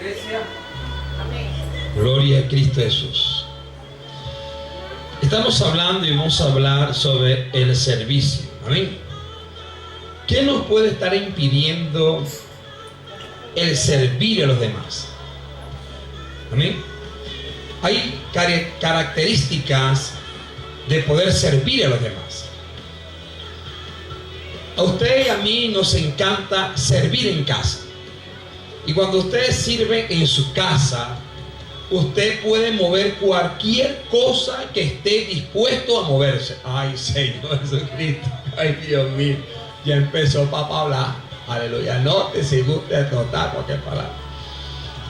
iglesia. Gloria a Cristo Jesús. Estamos hablando y vamos a hablar sobre el servicio. Amén. ¿Qué nos puede estar impidiendo el servir a los demás? Amén. Hay características de poder servir a los demás. A usted y a mí nos encanta servir en casa. Y cuando usted sirve en su casa, usted puede mover cualquier cosa que esté dispuesto a moverse. Ay, Señor Jesucristo. Ay, Dios mío. Ya empezó papá a hablar. Aleluya. No te si guste notar cualquier palabra.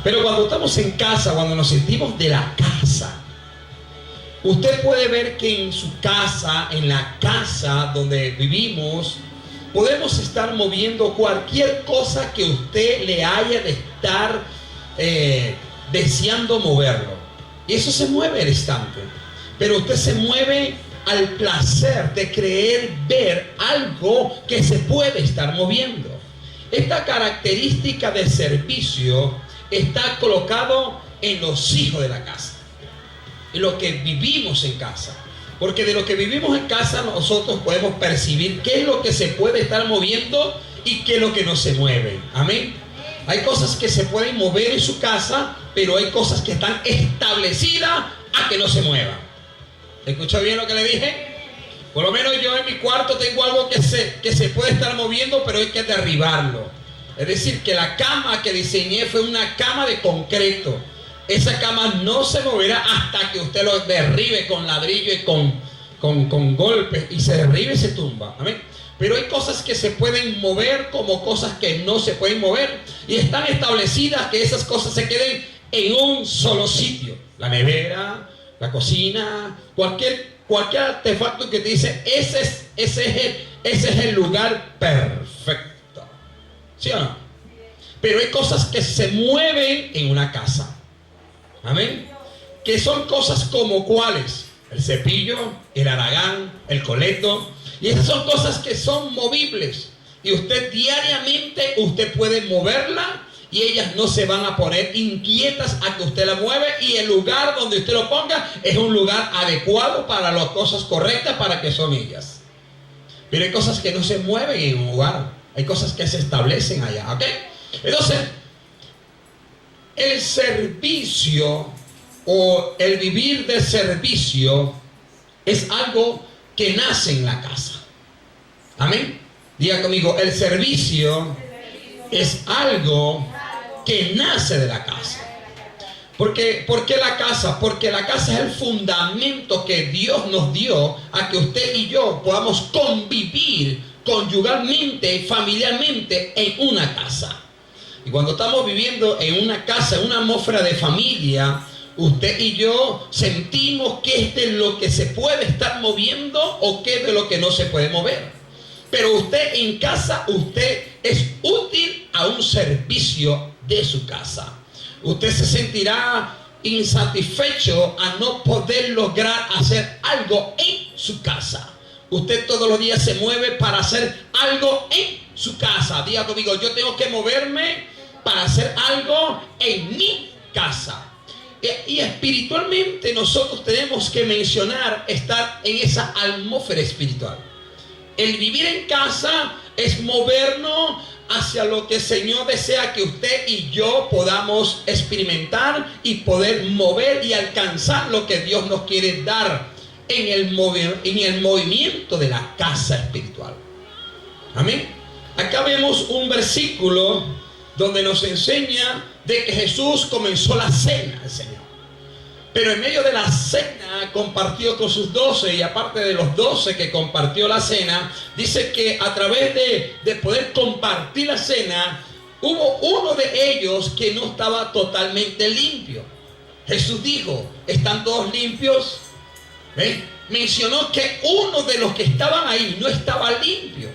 Pero cuando estamos en casa, cuando nos sentimos de la casa, usted puede ver que en su casa, en la casa donde vivimos, podemos estar moviendo cualquier cosa que usted le haya de estar deseando moverlo. Y eso se mueve al instante. Pero usted se mueve al placer de creer ver algo que se puede estar moviendo. Esta característica de servicio está colocado en los hijos de la casa, en lo que vivimos en casa. Porque de lo que vivimos en casa nosotros podemos percibir qué es lo que se puede estar moviendo y qué es lo que no se mueve. Amén. Hay cosas que se pueden mover en su casa, pero hay cosas que están establecidas a que no se muevan. ¿Escuchó bien lo que le dije? Por lo menos yo en mi cuarto tengo algo que se puede estar moviendo, pero hay que derribarlo. Es decir, que la cama que diseñé fue una cama de concreto. Esa cama no se moverá hasta que usted lo derribe con ladrillo y con golpes, y se derribe y se tumba. Amén. Pero hay cosas que se pueden mover como cosas que no se pueden mover, y están establecidas que esas cosas se queden en un solo sitio. La nevera, la cocina, cualquier artefacto que te dice ese es el lugar perfecto. ¿Sí o no? Pero hay cosas que se mueven en una casa. Amén. Que son cosas como cuáles: el cepillo, el aragán, el coleto. Y esas son cosas que son movibles. Y usted diariamente puede moverla, y ellas no se van a poner inquietas a que usted la mueve. Y el lugar donde usted lo ponga es un lugar adecuado para las cosas correctas para que son ellas. Pero hay cosas que no se mueven en un lugar. Hay cosas que se establecen allá. ¿Ok? Entonces, el servicio o el vivir de servicio es algo que nace en la casa. Amén. Diga conmigo, el servicio es algo que nace de la casa. ¿Por qué la casa? Porque la casa es el fundamento que Dios nos dio a que usted y yo podamos convivir conyugalmente, familiarmente en una casa. Y cuando estamos viviendo en una casa, en una atmósfera de familia, usted y yo sentimos qué es de lo que se puede estar moviendo o qué es de lo que no se puede mover. Pero usted en casa, usted es útil a un servicio de su casa. Usted se sentirá insatisfecho a no poder lograr hacer algo en su casa. Usted todos los días se mueve para hacer algo en su casa. Diga conmigo, yo tengo que moverme para hacer algo en mi casa. Y espiritualmente nosotros tenemos que mencionar estar en esa atmósfera espiritual. El vivir en casa es movernos hacia lo que el Señor desea que usted y yo podamos experimentar y poder mover y alcanzar lo que Dios nos quiere dar en el movimiento de la casa espiritual. Amén. Acá vemos un versículo donde nos enseña de que Jesús comenzó la cena del Señor. Pero en medio de la cena compartió con sus 12, y aparte de los 12 que compartió la cena, dice que a través de poder compartir la cena, hubo uno de ellos que no estaba totalmente limpio. Jesús dijo, ¿están todos limpios? ¿Ven? Mencionó que uno de los que estaban ahí no estaba limpio.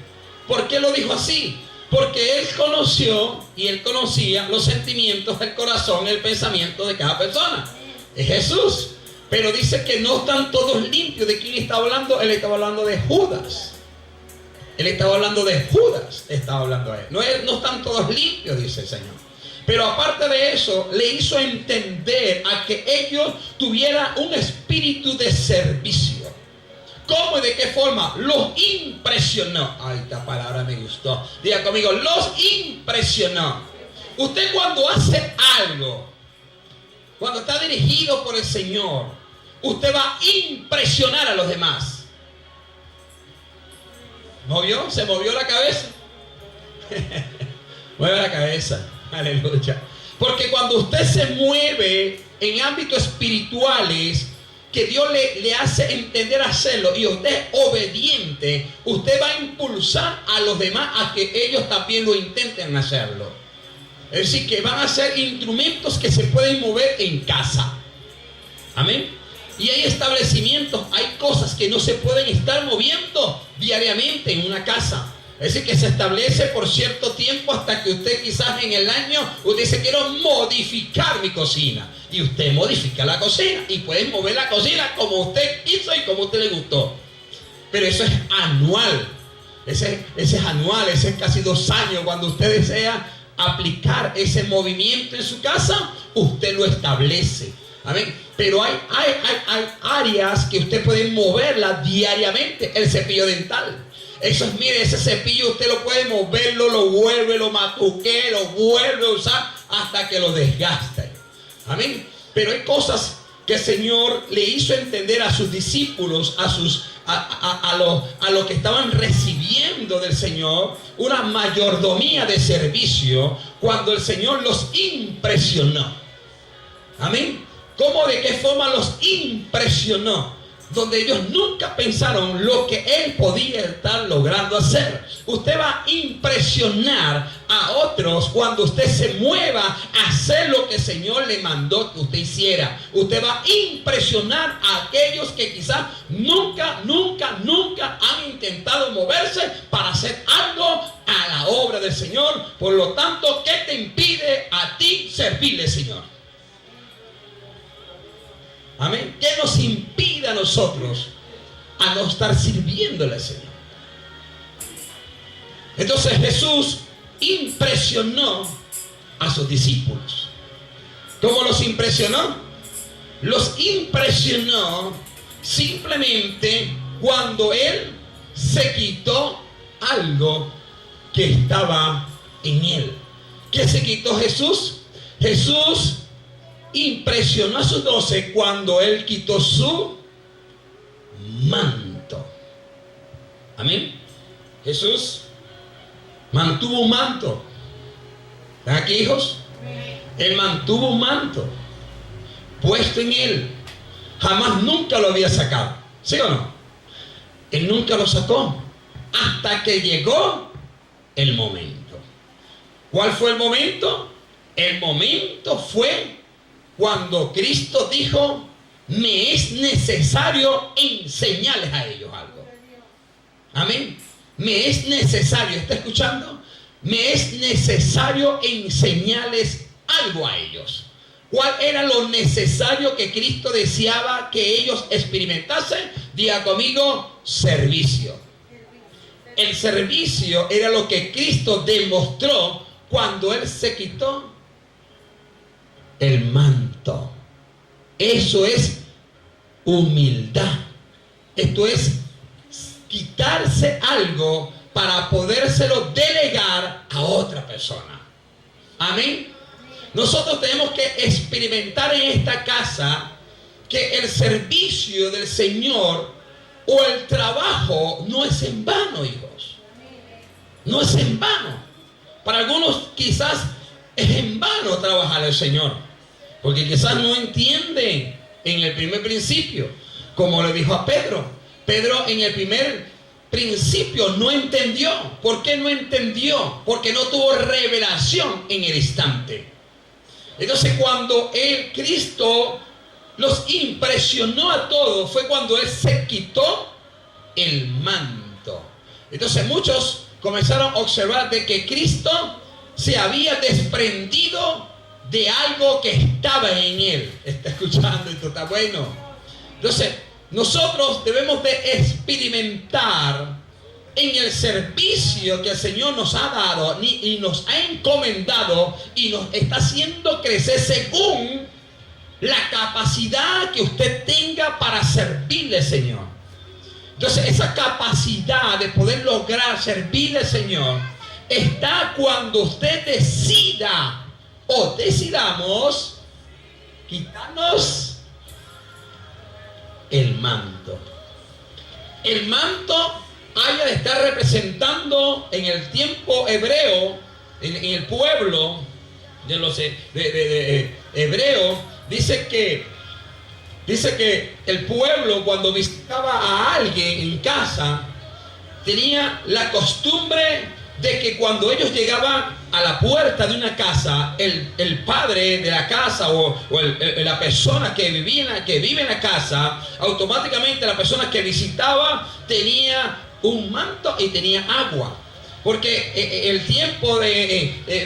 ¿Por qué lo dijo así? Porque él conoció y él conocía los sentimientos, el corazón, el pensamiento de cada persona. Es Jesús. Pero dice que no están todos limpios. ¿De quién está hablando? Él estaba hablando de Judas. Él estaba hablando de Judas. Estaba hablando a él. No están todos limpios, dice el Señor. Pero aparte de eso, le hizo entender a que ellos tuvieran un espíritu de servicio. ¿Cómo y de qué forma? Los impresionó. Ay, esta palabra me gustó. Diga conmigo, los impresionó. Usted cuando hace algo, cuando está dirigido por el Señor, usted va a impresionar a los demás. ¿Movió? ¿Se movió la cabeza? Mueve la cabeza. Aleluya. Porque cuando usted se mueve en ámbitos espirituales, que Dios le hace entender a hacerlo, y usted es obediente, usted va a impulsar a los demás a que ellos también lo intenten hacerlo. Es decir, que van a ser instrumentos que se pueden mover en casa. Amén. Y hay establecimientos, hay cosas que no se pueden estar moviendo diariamente en una casa. Es decir, que se establece por cierto tiempo hasta que usted quizás en el año, usted dice, quiero modificar mi cocina. Y usted modifica la cocina y puede mover la cocina como usted quiso y como usted le gustó. Pero eso es anual. Ese es anual, ese es casi 2 años. Cuando usted desea aplicar ese movimiento en su casa, usted lo establece. Amén. Pero hay áreas que usted puede moverla diariamente. El cepillo dental. Eso es, mire, ese cepillo usted lo puede moverlo, lo vuelve, lo matuque, lo vuelve a usar hasta que lo desgaste. Amén. Pero hay cosas que el Señor le hizo entender a sus discípulos, a los que estaban recibiendo del Señor una mayordomía de servicio, cuando el Señor los impresionó. Amén. ¿Cómo, de qué forma los impresionó? Donde ellos nunca pensaron lo que Él podía estar logrando hacer. Usted va a impresionar a otros cuando usted se mueva a hacer lo que el Señor le mandó que usted hiciera. Usted va a impresionar a aquellos que quizás nunca han intentado moverse para hacer algo a la obra del Señor. Por lo tanto, ¿qué te impide a ti servirle, Señor? Amén. ¿Qué nos impide a nosotros a no estar sirviéndole al Señor? Entonces Jesús impresionó a sus discípulos. ¿Cómo los impresionó? Los impresionó simplemente cuando Él se quitó algo que estaba en Él. ¿Qué se quitó Jesús? Jesús impresionó a sus 12 cuando Él quitó su manto. Amén. Jesús mantuvo un manto. ¿Están aquí, hijos? Él mantuvo un manto puesto en Él. Jamás, nunca lo había sacado. ¿Sí o no? Él nunca lo sacó hasta que llegó el momento. ¿Cuál fue el momento? El momento fue cuando Cristo dijo, me es necesario enseñarles a ellos algo. Amén. Me es necesario, ¿está escuchando? Me es necesario enseñarles algo a ellos. ¿Cuál era lo necesario que Cristo deseaba que ellos experimentasen? Diga conmigo, servicio. El servicio era lo que Cristo demostró cuando Él se quitó el manto. Eso es humildad. Esto es quitarse algo para podérselo delegar a otra persona. Amén. Nosotros tenemos que experimentar en esta casa que el servicio del Señor o el trabajo no es en vano, hijos. No es en vano. Para algunos quizás es en vano trabajar al Señor, porque quizás no entienden en el primer principio, como le dijo a Pedro. Pedro en el primer principio no entendió. ¿Por qué no entendió? Porque no tuvo revelación en el instante. Entonces cuando Cristo los impresionó a todos, fue cuando Él se quitó el manto. Entonces muchos comenzaron a observar de que Cristo se había desprendido de algo que estaba en Él. ¿Está escuchando? Esto está bueno. Entonces, nosotros debemos de experimentar en el servicio que el Señor nos ha dado y nos ha encomendado y nos está haciendo crecer según la capacidad que usted tenga para servirle al Señor. Entonces, esa capacidad de poder lograr servirle al Señor está cuando usted decida o decidamos quitarnos el manto. El manto haya de estar representando en el tiempo hebreo, en el pueblo de los hebreos, dice que el pueblo, cuando visitaba a alguien en casa, tenía la costumbre de que cuando ellos llegaban a la puerta de una casa, el padre de la casa o la persona que vive en la casa, automáticamente la persona que visitaba tenía un manto y tenía agua, porque el tiempo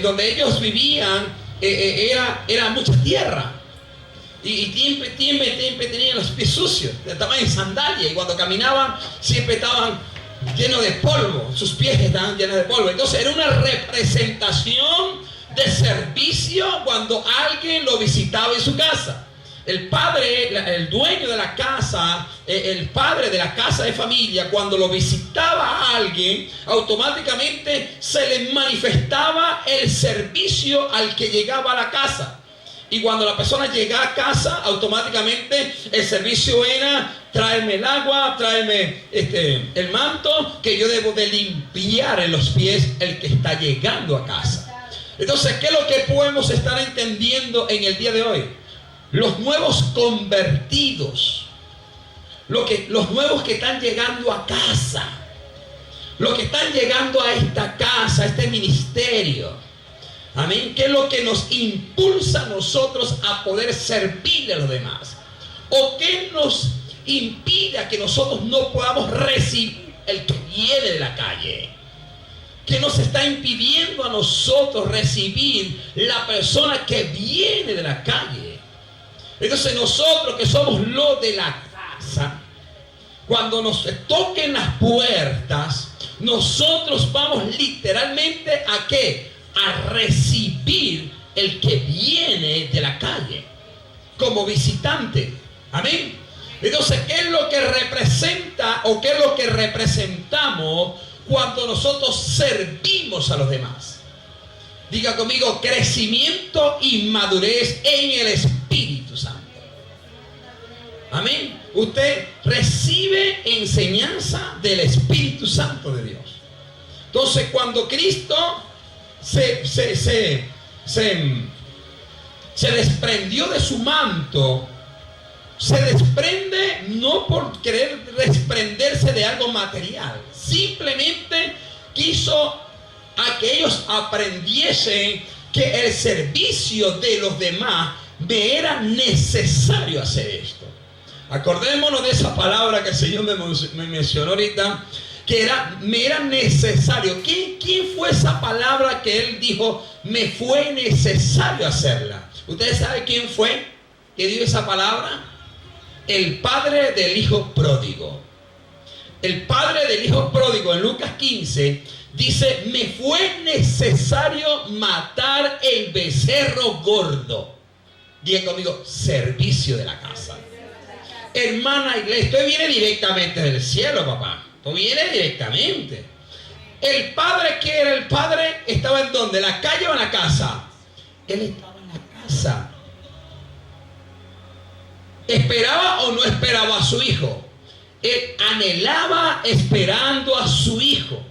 donde ellos vivían era mucha tierra. Y siempre tenían los pies sucios, estaban en sandalia, y cuando caminaban siempre estaban llenos de polvo, sus pies estaban llenos de polvo. Entonces era una representación de servicio cuando alguien lo visitaba en su casa. El padre, el dueño de la casa, el padre de la casa de familia, cuando lo visitaba a alguien, automáticamente se le manifestaba el servicio al que llegaba a la casa. Y cuando la persona llega a casa, automáticamente el servicio era: tráeme el agua, tráeme el manto, que yo debo de limpiar en los pies el que está llegando a casa. Entonces, ¿qué es lo que podemos estar entendiendo en el día de hoy? Los nuevos convertidos, los nuevos que están llegando a casa, los que están llegando a esta casa, a este ministerio. Amén. ¿Qué es lo que nos impulsa a nosotros a poder servirle a los demás? ¿O qué nos impide a que nosotros no podamos recibir el que viene de la calle? ¿Qué nos está impidiendo a nosotros recibir la persona que viene de la calle? Entonces nosotros que somos los de la casa, cuando nos toquen las puertas, nosotros vamos literalmente ¿a qué? A recibir el que viene de la calle como visitante. Amén. Entonces, ¿qué es lo que representa o qué es lo que representamos cuando nosotros servimos a los demás? Diga conmigo: crecimiento y madurez en el Espíritu Santo. Amén. Usted recibe enseñanza del Espíritu Santo de Dios. Entonces, cuando Cristo se desprendió de su manto, se desprende no por querer desprenderse de algo material, simplemente quiso a que ellos aprendiesen que el servicio de los demás me era necesario hacer esto. Acordémonos de esa palabra que el Señor me mencionó ahorita, que me era necesario. ¿Quién fue esa palabra que Él dijo, me fue necesario hacerla? ¿Ustedes saben quién fue que dio esa palabra? El padre del hijo pródigo. El padre del hijo pródigo en Lucas 15 dice: me fue necesario matar el becerro gordo. Diga conmigo: servicio de la casa. Hermana iglesia, esto viene directamente del cielo, papá. Esto viene directamente. El padre, que era el padre, estaba en donde, la calle o en la casa. Él estaba en la casa. ¿Esperaba o no esperaba a su hijo? Él anhelaba esperando a su hijo.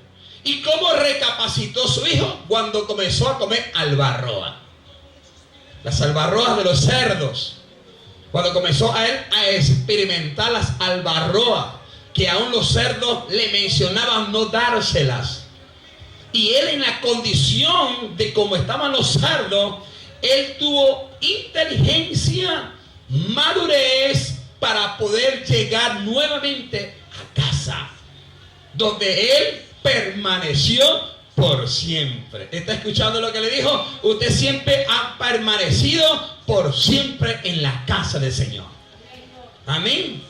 ¿Y cómo recapacitó su hijo? Cuando comenzó a comer albarroa. Las albarroas de los cerdos. Cuando comenzó a él a experimentar las albarroas, que aún los cerdos le mencionaban no dárselas. Y él, en la condición de cómo estaban los cerdos, él tuvo inteligencia, madurez para poder llegar nuevamente a casa, donde él permaneció por siempre. ¿Está escuchando lo que le dijo? Usted siempre ha permanecido por siempre en la casa del Señor. Amén.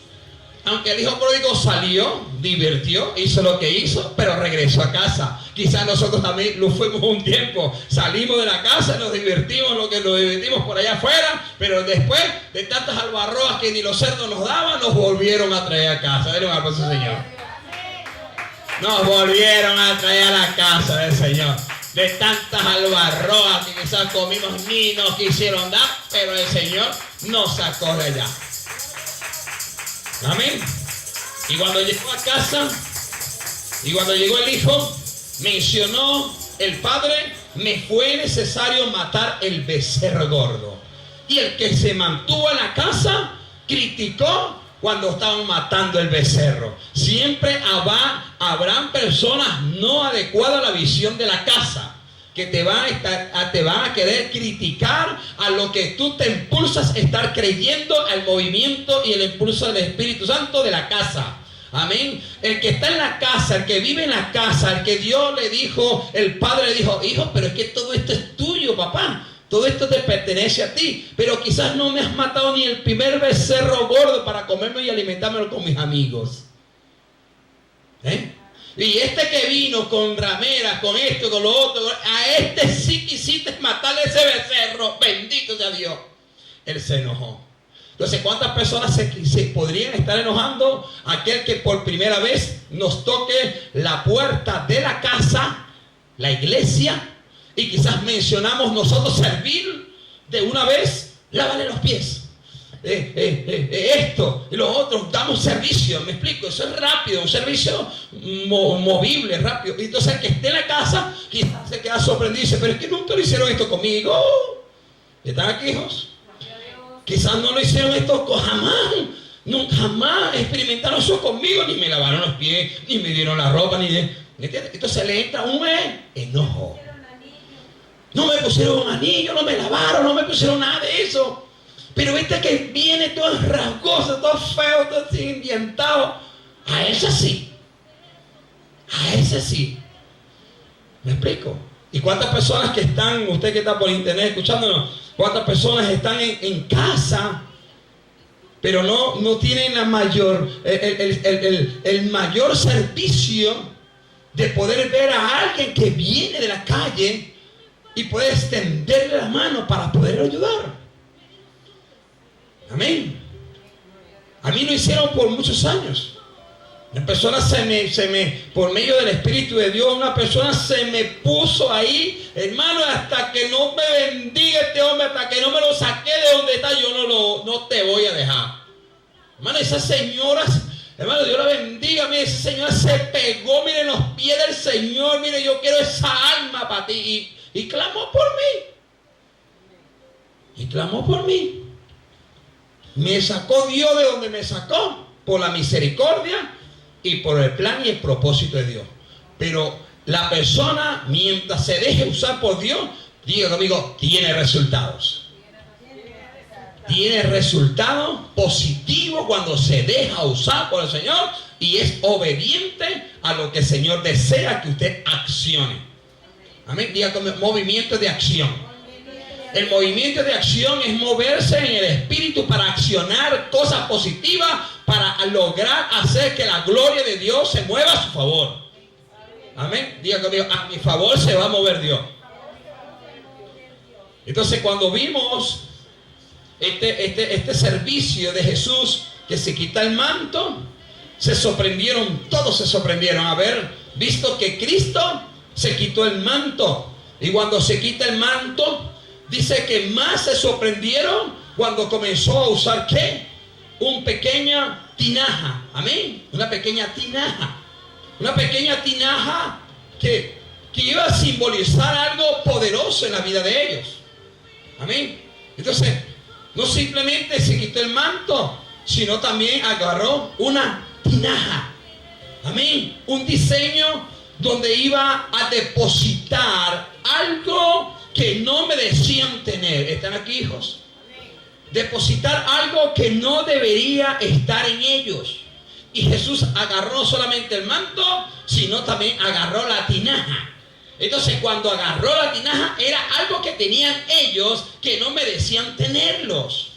Aunque el hijo pródigo salió, divirtió, hizo lo que hizo, pero regresó a casa. Quizás nosotros también lo fuimos un tiempo. Salimos de la casa, nos divertimos lo que nos divertimos por allá afuera, pero después de tantas albarroas que ni los cerdos nos daban, nos volvieron a traer a casa. Denle un aplauso al Señor. Nos volvieron a traer a la casa del Señor. De tantas albarroas que quizás comimos ni nos quisieron dar, pero el Señor nos sacó de allá. Amén. Y cuando llegó a casa, y cuando llegó el hijo, mencionó el padre: me fue necesario matar el becerro gordo. Y el que se mantuvo en la casa criticó cuando estaban matando el becerro. Siempre habrán personas no adecuadas a la visión de la casa, que te van a querer criticar a lo que tú te impulsas a estar creyendo, al movimiento y el impulso del Espíritu Santo de la casa. Amén. El que está en la casa, el que vive en la casa, el que Dios le dijo, el padre le dijo: hijo, pero es que todo esto es tuyo, papá. Todo esto te pertenece a ti. Pero quizás no me has matado ni el primer becerro gordo para comerme y alimentármelo con mis amigos. Y este que vino con rameras, con esto, con lo otro, a este sí quisiste matarle ese becerro. Bendito sea Dios. Él se enojó. Entonces, ¿cuántas personas se podrían estar enojando? Aquel que por primera vez nos toque la puerta de la casa, la iglesia, y quizás mencionamos nosotros servir de una vez, lávale los pies. Esto y lo otro, damos servicio, me explico, eso es rápido, un servicio movible, rápido. Y entonces el que esté en la casa quizás se queda sorprendido y dice: pero es que nunca lo hicieron esto conmigo. ¿Están aquí, hijos? Quizás no lo hicieron esto jamás, nunca, jamás experimentaron eso conmigo, ni me lavaron los pies, ni me dieron la ropa, ¿entiendes? Entonces le entra un enojo. No me pusieron un anillo, no me lavaron, no me pusieron nada de eso. Pero este que viene todo rasgoso, todo feo, todo endientado, a ese sí. A ese sí. ¿Me explico? ¿Y cuántas personas que están, usted que está por internet escuchándonos, cuántas personas están en casa, pero no tienen el mayor servicio de poder ver a alguien que viene de la calle y poder extenderle la mano para poder ayudar? Amén. A mí lo hicieron por muchos años. Una persona por medio del Espíritu de Dios, una persona se me puso ahí, hermano, hasta que no me bendiga este hombre, hasta que no me lo saqué de donde está, yo no te voy a dejar. Hermano, esas señoras, hermano, Dios la bendiga, mire, esa señora se pegó, mire, en los pies del Señor, mire, yo quiero esa alma para ti, y clamó por mí. Y clamó por mí. Me sacó Dios de donde me sacó, por la misericordia y por el plan y el propósito de Dios. Pero la persona, mientras se deje usar por Dios, diga conmigo, tiene resultados. Tiene resultados positivos cuando se deja usar por el Señor y es obediente a lo que el Señor desea que usted accione. Amén. Diga conmigo, movimiento de acción. El movimiento de acción es moverse en el Espíritu para accionar cosas positivas, para lograr hacer que la gloria de Dios se mueva a su favor. Amén. Diga conmigo, a mi favor se va a mover Dios. Entonces, cuando vimos este servicio de Jesús, que se quita el manto, todos se sorprendieron haber visto que Cristo se quitó el manto. Y cuando se quita el manto, dice que más se sorprendieron cuando comenzó a usar ¿qué? Una pequeña tinaja. Amén. Una pequeña tinaja. Una pequeña tinaja que iba a simbolizar algo poderoso en la vida de ellos. Amén. Entonces, no simplemente se quitó el manto, sino también agarró una tinaja. Amén. Un diseño donde iba a depositar algo que no merecían tener. ¿Están aquí, hijos? Depositar algo que no debería estar en ellos. Y Jesús agarró no solamente el manto, sino también agarró la tinaja. Entonces, cuando agarró la tinaja, era algo que tenían ellos que no merecían tenerlos.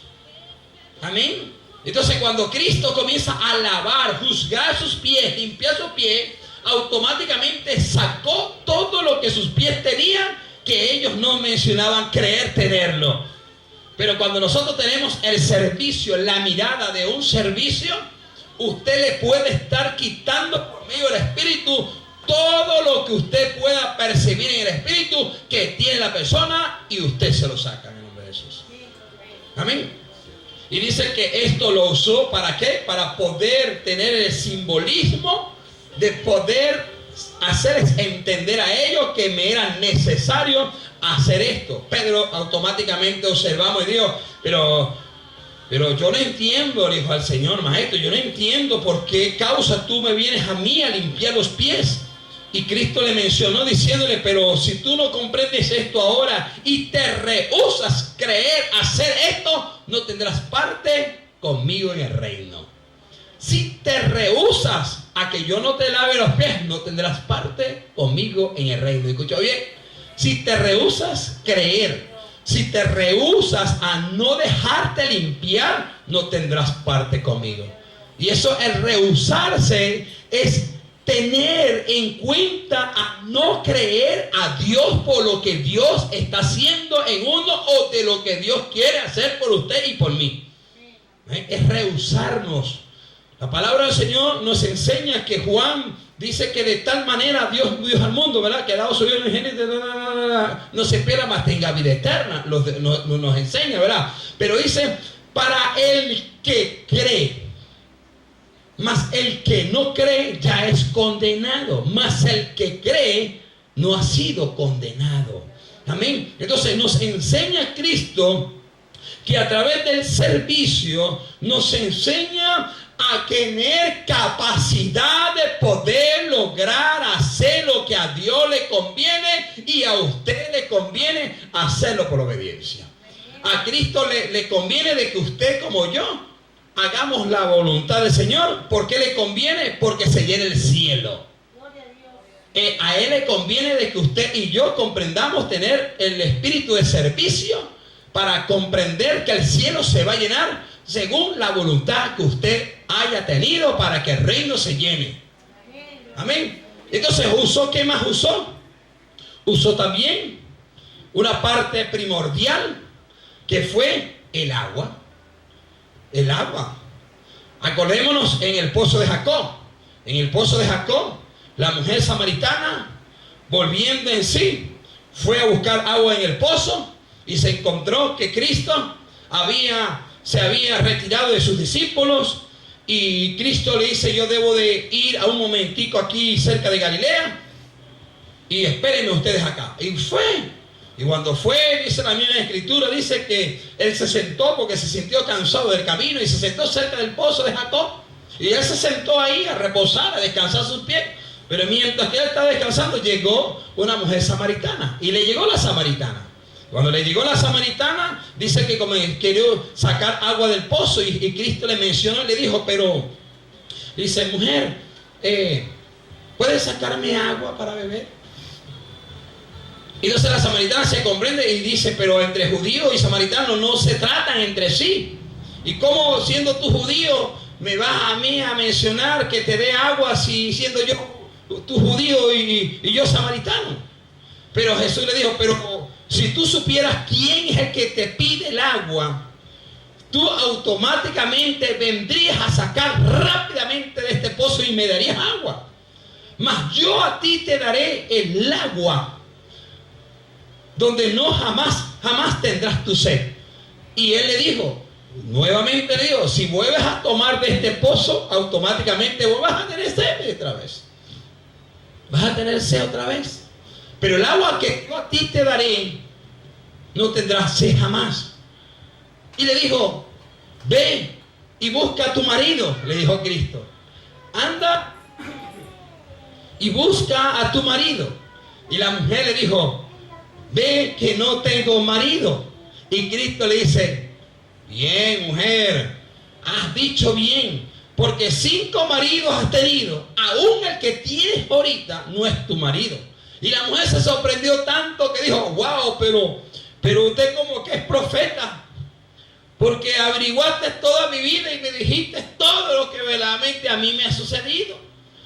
Amén. Entonces cuando Cristo comienza a lavar, juzgar sus pies, limpiar sus pies, automáticamente sacó todo lo que sus pies tenían, que ellos no mencionaban creer tenerlo. Pero cuando nosotros tenemos el servicio, la mirada de un servicio, usted le puede estar quitando por medio del Espíritu todo lo que usted pueda percibir en el Espíritu que tiene la persona, y usted se lo saca en el nombre de Jesús. Amén. Y dice que esto lo usó ¿para qué? Para poder tener el simbolismo de poder hacerles entender a ellos que me era necesario hacer esto. Pedro automáticamente observamos y dijo, pero yo no entiendo, le dijo al Señor, maestro, yo no entiendo por qué causa tú me vienes a mí a limpiar los pies. Y Cristo le mencionó diciéndole, pero si tú no comprendes esto ahora y te rehusas creer hacer esto, no tendrás parte conmigo en el reino. Si te rehusas a que yo no te lave los pies, no tendrás parte conmigo en el reino. ¿Escuchó bien? Si te rehusas creer, si te rehusas a no dejarte limpiar, no tendrás parte conmigo. Y eso, el rehusarse, es tener en cuenta a no creer a Dios por lo que Dios está haciendo en uno, o de lo que Dios quiere hacer por usted y por mí. Es rehusarnos. La palabra del Señor nos enseña que Juan dice que de tal manera Dios al mundo, ¿verdad? Que ha dado su Hijo unigénito, no se pierda, mas tenga vida eterna. Nos enseña, ¿verdad? Pero dice, para el que cree. Mas el que no cree ya es condenado. Mas el que cree no ha sido condenado. Amén. Entonces nos enseña Cristo que a través del servicio nos enseña a tener capacidad de poder lograr hacer lo que a Dios le conviene, y a usted le conviene hacerlo por obediencia. A Cristo le conviene de que usted como yo hagamos la voluntad del Señor. ¿Por qué le conviene? Porque se llene el cielo. A Él le conviene de que usted y yo comprendamos tener el espíritu de servicio para comprender que el cielo se va a llenar según la voluntad que usted haya tenido para que el reino se llene. Amén. Entonces usó, ¿qué más usó? Usó también una parte primordial, que fue el agua. El agua. Acordémonos en el pozo de Jacob. En el pozo de Jacob, la mujer samaritana, volviendo en sí, fue a buscar agua en el pozo y se encontró que Cristo se había retirado de sus discípulos, y Cristo le dice, yo debo de ir a un momentico aquí cerca de Galilea y espérenme ustedes acá. Y fue. Y cuando fue, dice la misma escritura, dice que él se sentó porque se sintió cansado del camino, y se sentó cerca del pozo de Jacob. Y él se sentó ahí a reposar, a descansar sus pies. Pero mientras que él estaba descansando, llegó una mujer samaritana. Y le llegó la samaritana. Cuando le llegó la samaritana, dice que como quería sacar agua del pozo, y Cristo le mencionó, le dijo, pero, dice, mujer, ¿puedes sacarme agua para beber? Y entonces la samaritana se comprende y dice, pero entre judíos y samaritanos no se tratan entre sí. ¿Y cómo, siendo tú judío, me vas a mí a mencionar que te dé agua, si siendo yo tú judío y yo samaritano? Pero Jesús le dijo, pero si tú supieras quién es el que te pide el agua, tú automáticamente vendrías a sacar rápidamente de este pozo y me darías agua. Mas yo a ti te daré el agua donde no jamás tendrás tu sed. Y él le dijo, nuevamente le dijo, si vuelves a tomar de este pozo, automáticamente vas a tener sed otra vez. Vas a tener sed otra vez. Pero el agua que yo a ti te daré, no tendrás sed jamás. Y le dijo, ve y busca a tu marido, le dijo Cristo. Anda y busca a tu marido. Y la mujer le dijo, ve que no tengo marido. Y Cristo le dice, bien, mujer, has dicho bien, porque 5 maridos has tenido, aún el que tienes ahorita no es tu marido. Y la mujer se sorprendió tanto que dijo, wow, pero usted como que es profeta, porque averiguaste toda mi vida y me dijiste todo lo que verdaderamente a mí me ha sucedido.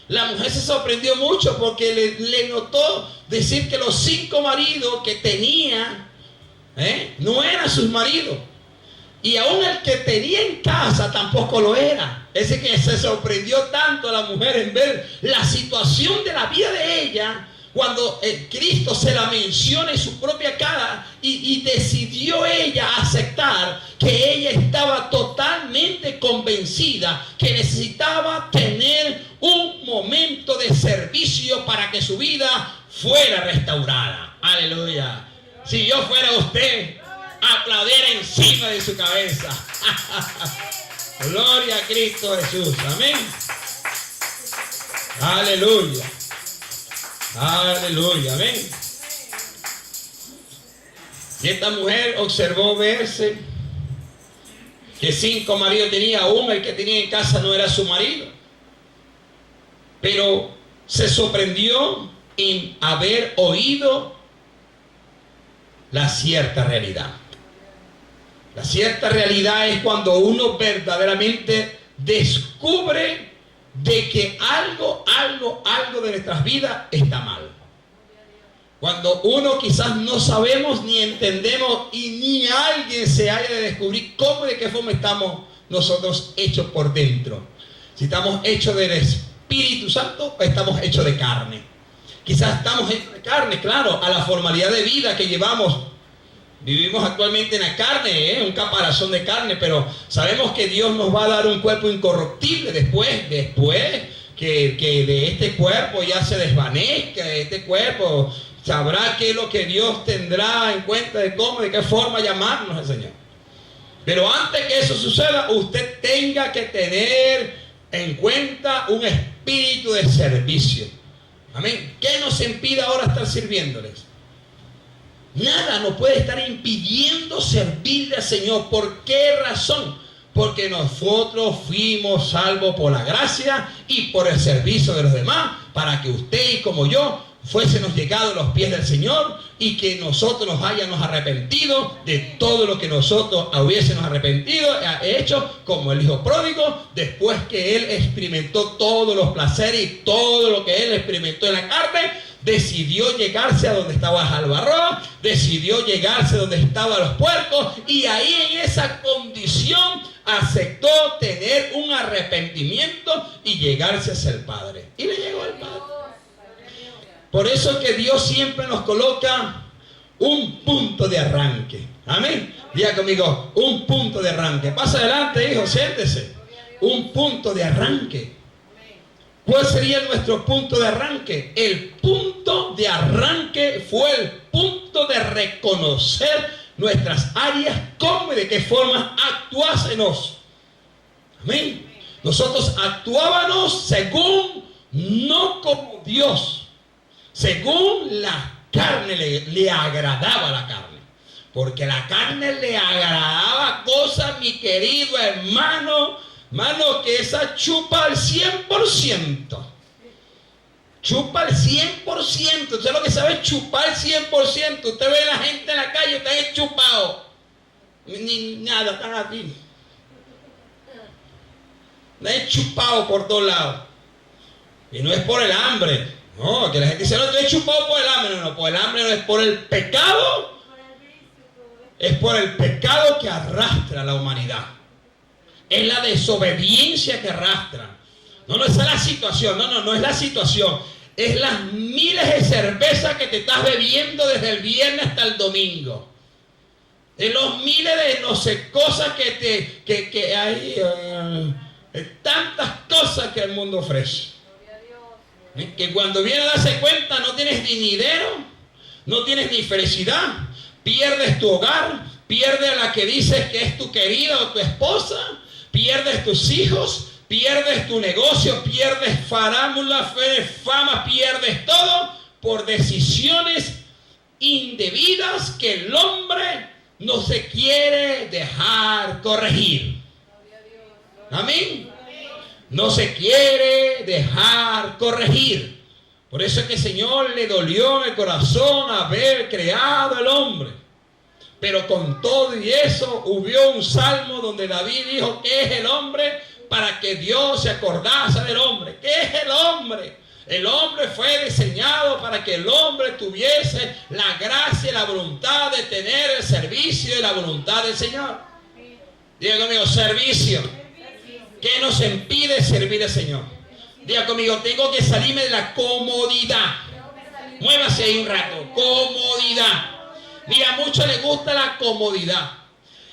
La mujer se sorprendió mucho porque le notó decir que los 5 maridos que tenía no eran sus maridos. Y aún el que tenía en casa tampoco lo era. Ese que se sorprendió tanto a la mujer en ver la situación de la vida de ella, cuando Cristo se la menciona en su propia cara y decidió ella aceptar que ella estaba totalmente convencida que necesitaba tener un momento de servicio para que su vida fuera restaurada. Aleluya. Si yo fuera usted, aplaudiera encima de su cabeza. Gloria a Cristo Jesús. Amén. Aleluya. Aleluya. Amén. Y esta mujer observó verse que 5 maridos tenía, aún el que tenía en casa no era su marido. Pero se sorprendió en haber oído la cierta realidad. La cierta realidad es cuando uno verdaderamente descubre de que algo de nuestras vidas está mal. Cuando uno quizás no sabemos ni entendemos y ni alguien se haya de descubrir cómo y de qué forma estamos nosotros hechos por dentro. Si estamos hechos del Espíritu Santo o estamos hechos de carne. Quizás estamos hechos de carne, claro, a la formalidad de vida que llevamos. Vivimos actualmente en la carne, un caparazón de carne, pero sabemos que Dios nos va a dar un cuerpo incorruptible después que de este cuerpo ya se desvanezca, de este cuerpo sabrá qué es lo que Dios tendrá en cuenta de cómo, de qué forma llamarnos al Señor. Pero antes que eso suceda, usted tenga que tener en cuenta un espíritu de servicio. Amén. ¿Qué nos impide ahora estar sirviéndoles? Nada nos puede estar impidiendo servirle al Señor. ¿Por qué razón? Porque nosotros fuimos salvos por la gracia y por el servicio de los demás, para que usted y como yo fuésemos llegados a los pies del Señor y que nosotros nos hayamos arrepentido de todo lo que nosotros hubiésemos arrepentido, hecho como el hijo pródigo, después que él experimentó todos los placeres y todo lo que él experimentó en la carne. Decidió llegarse a donde estaba Jalbarroa, decidió llegarse a donde estaban los puercos, y ahí en esa condición aceptó tener un arrepentimiento y llegarse hacia el Padre. Y le llegó al Padre. Por eso que Dios siempre nos coloca un punto de arranque. Amén. Diga conmigo, un punto de arranque. Pasa adelante, hijo, siéntese. Un punto de arranque. ¿Cuál sería nuestro punto de arranque? El punto de arranque fue el punto de reconocer nuestras áreas, cómo y de qué forma actuásemos. Amén. Nosotros actuábamos según, no como Dios, según la carne le agradaba la carne. Porque la carne le agradaba cosas, mi querido hermano, que esa chupa al 100%. Chupa al 100%. Usted lo que sabe es chupar al 100%. Usted ve a la gente en la calle, están chupados. Ni nada, están aquí. Están chupados por todos lados. Y no es por el hambre. No, que la gente dice, no, estoy chupado por el hambre. No, por el hambre no es por el pecado. Es por el pecado que arrastra a la humanidad. Es la desobediencia que arrastra. No es la situación. No es la situación. Es las miles de cervezas que te estás bebiendo desde el viernes hasta el domingo. Es los miles de no sé cosas que hay. Tantas cosas que el mundo ofrece. Que cuando viene a darse cuenta no tienes ni dinero, no tienes ni felicidad. Pierdes tu hogar, pierdes a la que dices que es tu querida o tu esposa. Pierdes tus hijos, pierdes tu negocio, pierdes farándula, fama, pierdes todo por decisiones indebidas que el hombre no se quiere dejar corregir. Amén. No se quiere dejar corregir. Por eso es que el Señor le dolió en el corazón haber creado al hombre. Pero con todo y eso, hubo un salmo donde David dijo: ¿qué es el hombre para que Dios se acordase del hombre? ¿Qué es el hombre? El hombre fue diseñado para que el hombre tuviese la gracia y la voluntad de tener el servicio y la voluntad del Señor. Diga conmigo: servicio. ¿Qué nos impide servir al Señor? Diga conmigo: tengo que salirme de la comodidad. Muévase ahí un rato. Comodidad. Mira, a muchos les gusta la comodidad.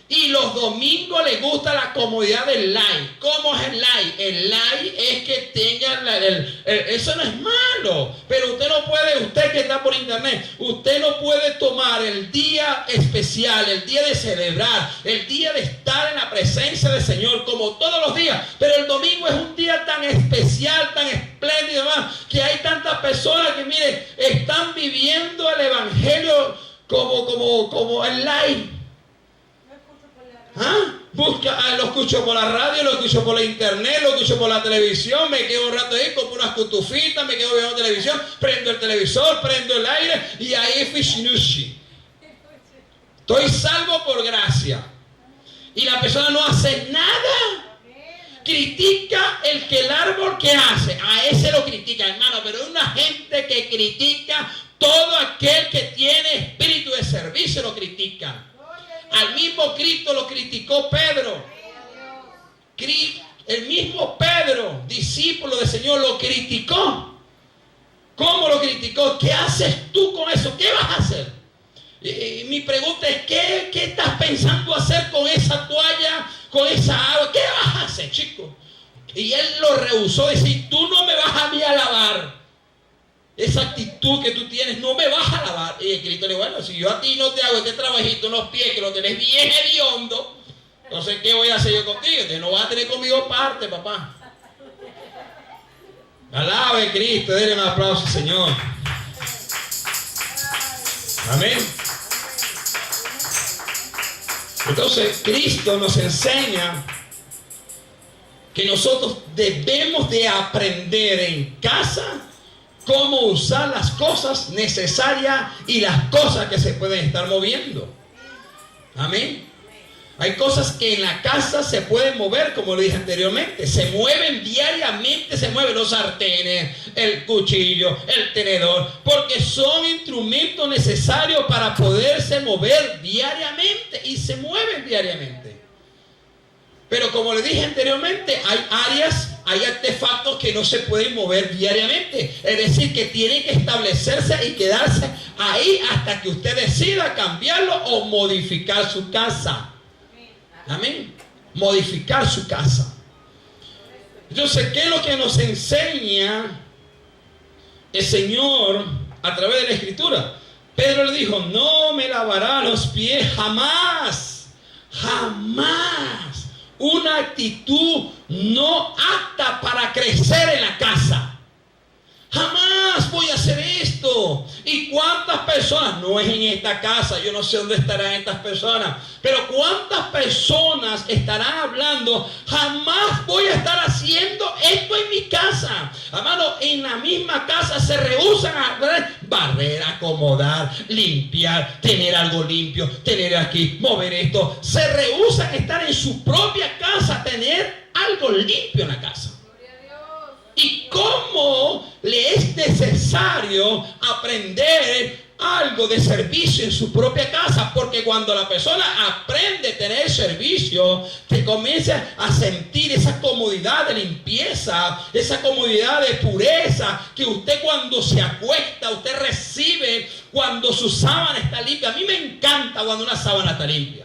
Y los domingos les gusta la comodidad del like. ¿Cómo es el like? El like es que tengan eso no es malo. Pero usted no puede, usted que está por internet, usted no puede tomar el día especial, el día de celebrar, el día de estar en la presencia del Señor como todos los días. Pero el domingo es un día tan especial, tan espléndido, más que hay tantas personas que, mire, están viviendo el evangelio como el like. ¿Ah? Lo escucho por la radio, lo escucho por la internet, lo escucho por la televisión, me quedo un rato ahí, compro unas cutufitas, me quedo viendo televisión, prendo el televisor, prendo el aire y ahí fishinushi. Estoy salvo por gracia. Y la persona no hace nada. Critica el árbol que hace. A ese lo critica, hermano, pero hay una gente que critica todo aquel que tiene espíritu de servicio, lo critica. Al mismo Cristo lo criticó Pedro. El mismo Pedro, discípulo del Señor, lo criticó. ¿Cómo lo criticó? ¿Qué haces tú con eso? ¿Qué vas a hacer? Y mi pregunta es: ¿qué estás pensando hacer con esa toalla, con esa agua? ¿Qué vas a hacer, chico? Y él lo rehusó, decir: tú no me vas a mí a lavar. Esa actitud que tú tienes, no me vas a lavar. Y el Cristo le dijo: bueno, si yo a ti no te hago este trabajito en los pies, que lo tenés bien hediondo, entonces ¿qué voy a hacer yo contigo? Entonces no vas a tener conmigo parte, papá. Alabe a Cristo, denle un aplauso al Señor. Amén. Entonces Cristo nos enseña que nosotros debemos de aprender en casa cómo usar las cosas necesarias y las cosas que se pueden estar moviendo. Amén. Hay cosas que en la casa se pueden mover, como lo dije anteriormente. Se mueven diariamente, se mueven los sartenes, el cuchillo, el tenedor, porque son instrumentos necesarios para poderse mover diariamente y se mueven diariamente. Pero como le dije anteriormente, hay áreas, hay artefactos que no se pueden mover diariamente. Es decir, que tienen que establecerse y quedarse ahí hasta que usted decida cambiarlo o modificar su casa. Amén. Modificar su casa. Entonces, ¿qué es lo que nos enseña el Señor a través de la Escritura? Pedro le dijo: no me lavará los pies jamás. Jamás. Una actitud no apta para crecer en la casa. Jamás voy a hacer esto. ¿Y cuántas personas? No es en esta casa, yo no sé dónde estarán estas personas, pero cuántas personas estarán hablando: jamás voy a estar haciendo esto en mi casa. Hermano, en la misma casa se rehúsan a barrer, acomodar, limpiar, tener algo limpio, tener aquí, mover esto. Se rehúsan a estar en su propia casa, tener algo limpio en la casa. ¿Y cómo le es necesario aprender algo de servicio en su propia casa? Porque cuando la persona aprende a tener servicio, te comienza a sentir esa comodidad de limpieza, esa comodidad de pureza, que usted cuando se acuesta, usted recibe cuando su sábana está limpia. A mí me encanta cuando una sábana está limpia.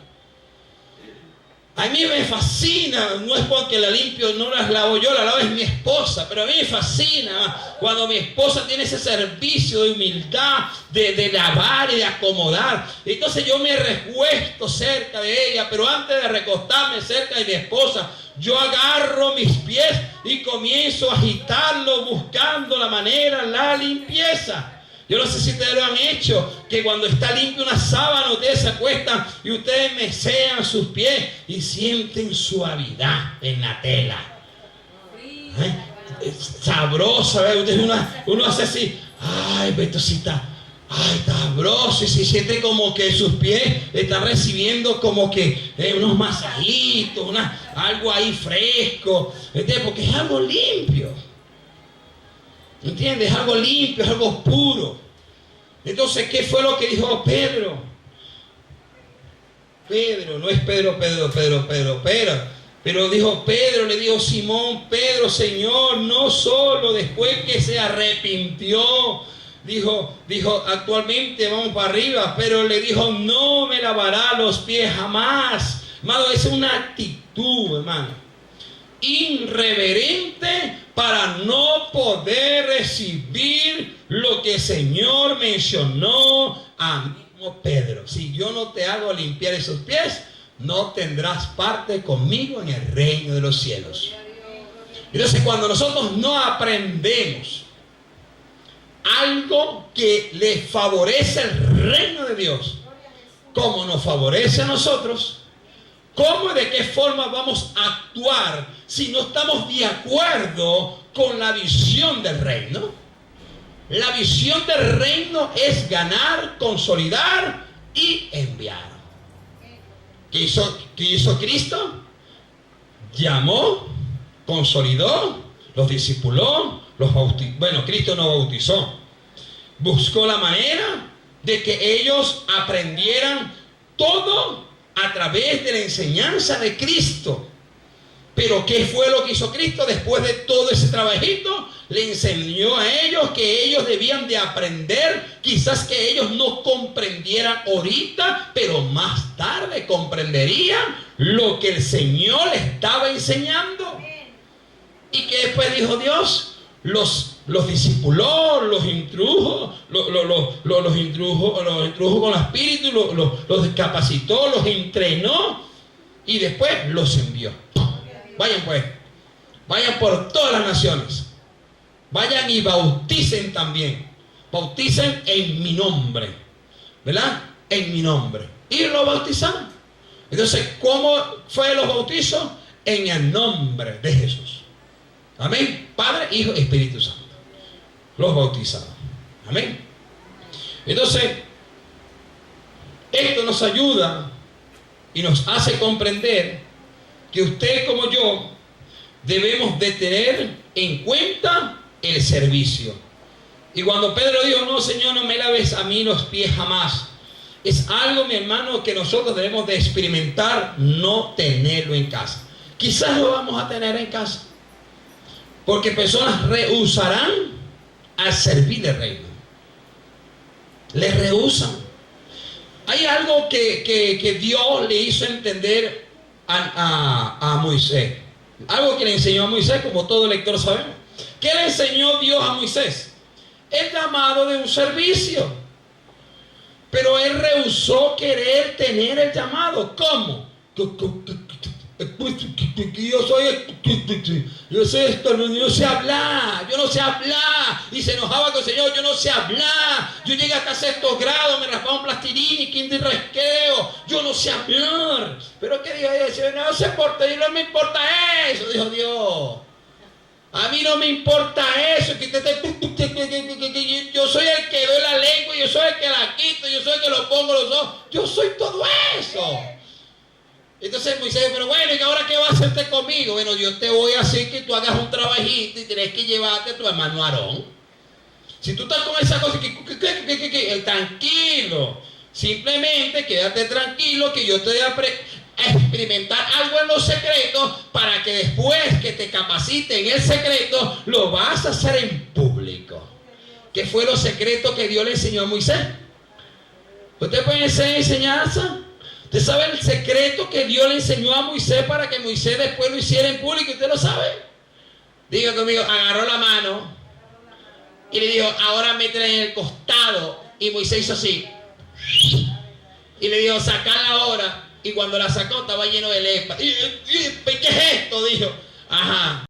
A mí me fascina, no es porque la limpio, no las lavo yo, la lavo es mi esposa, pero a mí me fascina cuando mi esposa tiene ese servicio de humildad, de lavar y de acomodar. Entonces yo me recuesto cerca de ella, pero antes de recostarme cerca de mi esposa, yo agarro mis pies y comienzo a agitarlos buscando la manera, la limpieza. Yo no sé si ustedes lo han hecho, que cuando está limpia una sábana, ustedes se acuestan y ustedes mesean sus pies y sienten suavidad en la tela. Es sabrosa, ¿verdad? Uno hace así: ay, Betosita, ay, está sabroso, y se siente como que sus pies están recibiendo como que unos masajitos, algo ahí fresco, porque es algo limpio. ¿Entiendes? Es algo limpio, es algo puro. Entonces, ¿qué fue lo que dijo Pedro? Pedro, no es Pedro, pero dijo Pedro, le dijo Simón, Pedro, Señor, no solo después que se arrepintió, dijo, actualmente vamos para arriba, pero le dijo, no me lavará los pies jamás. Hermano, es una actitud, hermano, irreverente para no poder recibir lo que el Señor mencionó a mismo Pedro. Si yo no te hago limpiar esos pies, no tendrás parte conmigo en el reino de los cielos. Entonces, cuando nosotros no aprendemos algo que le favorece el reino de Dios, como nos favorece a nosotros, ¿cómo y de qué forma vamos a actuar si no estamos de acuerdo con la visión del reino? La visión del reino es ganar, consolidar y enviar. ¿Qué hizo Cristo? Llamó, consolidó, los discipuló, los bautizó. Bueno, Cristo no bautizó. Buscó la manera de que ellos aprendieran todo a través de la enseñanza de Cristo. Pero ¿qué fue lo que hizo Cristo después de todo ese trabajito? Le enseñó a ellos que ellos debían de aprender, quizás que ellos no comprendieran ahorita, pero más tarde comprenderían lo que el Señor les estaba enseñando. ¿Y que después dijo Dios? Los discipuló, los introdujo, los introdujo con el Espíritu, los capacitó, los entrenó y después los envió. Vayan pues, vayan por todas las naciones, vayan y bauticen también, bauticen en mi nombre, ¿verdad? En mi nombre. Y los bautizaron. Entonces, ¿cómo fue los bautizos? En el nombre de Jesús. Amén. Padre, Hijo, Espíritu Santo. Los bautizaron. Amén. Entonces, esto nos ayuda y nos hace comprender que usted como yo debemos de tener en cuenta el servicio. Y cuando Pedro dijo, no, Señor, no me laves a mí los pies jamás, es algo, mi hermano, que nosotros debemos de experimentar, no tenerlo en casa. Quizás lo vamos a tener en casa, porque personas rehusarán al servir el reino. Le rehusan. Hay algo que Dios le hizo entender a Moisés. Algo que le enseñó a Moisés, como todo lector sabemos. ¿Qué le enseñó Dios a Moisés? El llamado de un servicio. Pero él rehusó querer tener el llamado. ¿Cómo? Yo no sé hablar, y se enojaba con el Señor, yo no sé hablar, yo llegué hasta sexto grado, me raspaba un plastilín y quinto y resqueo, yo no sé hablar. Pero ¿qué dijo Dios? No se importa, y no me importa eso, dijo Dios. A mí no me importa eso, yo soy el que doy la lengua, yo soy el que la quito, yo soy el que lo pongo los ojos, yo soy todo eso. Entonces Moisés dijo, pero bueno, ¿y ahora qué va a hacer usted conmigo? Bueno, yo te voy a hacer que tú hagas un trabajito y tienes que llevarte a tu hermano Aarón. Si tú estás con esa cosa, tranquilo, simplemente quédate tranquilo que yo te voy a experimentar algo en los secretos para que después que te capacite en el secreto, lo vas a hacer en público. ¿Qué fue los secretos que Dios le enseñó a Moisés? ¿Usted puede hacer enseñanza? ¿Usted sabe el secreto que Dios le enseñó a Moisés para que Moisés después lo hiciera en público? ¿Usted lo sabe? Diga conmigo, agarró la mano y le dijo, ahora métela en el costado. Y Moisés hizo así. Y le dijo, sacala ahora. Y cuando la sacó estaba lleno de lepra. ¿Qué es esto? Dijo, ajá.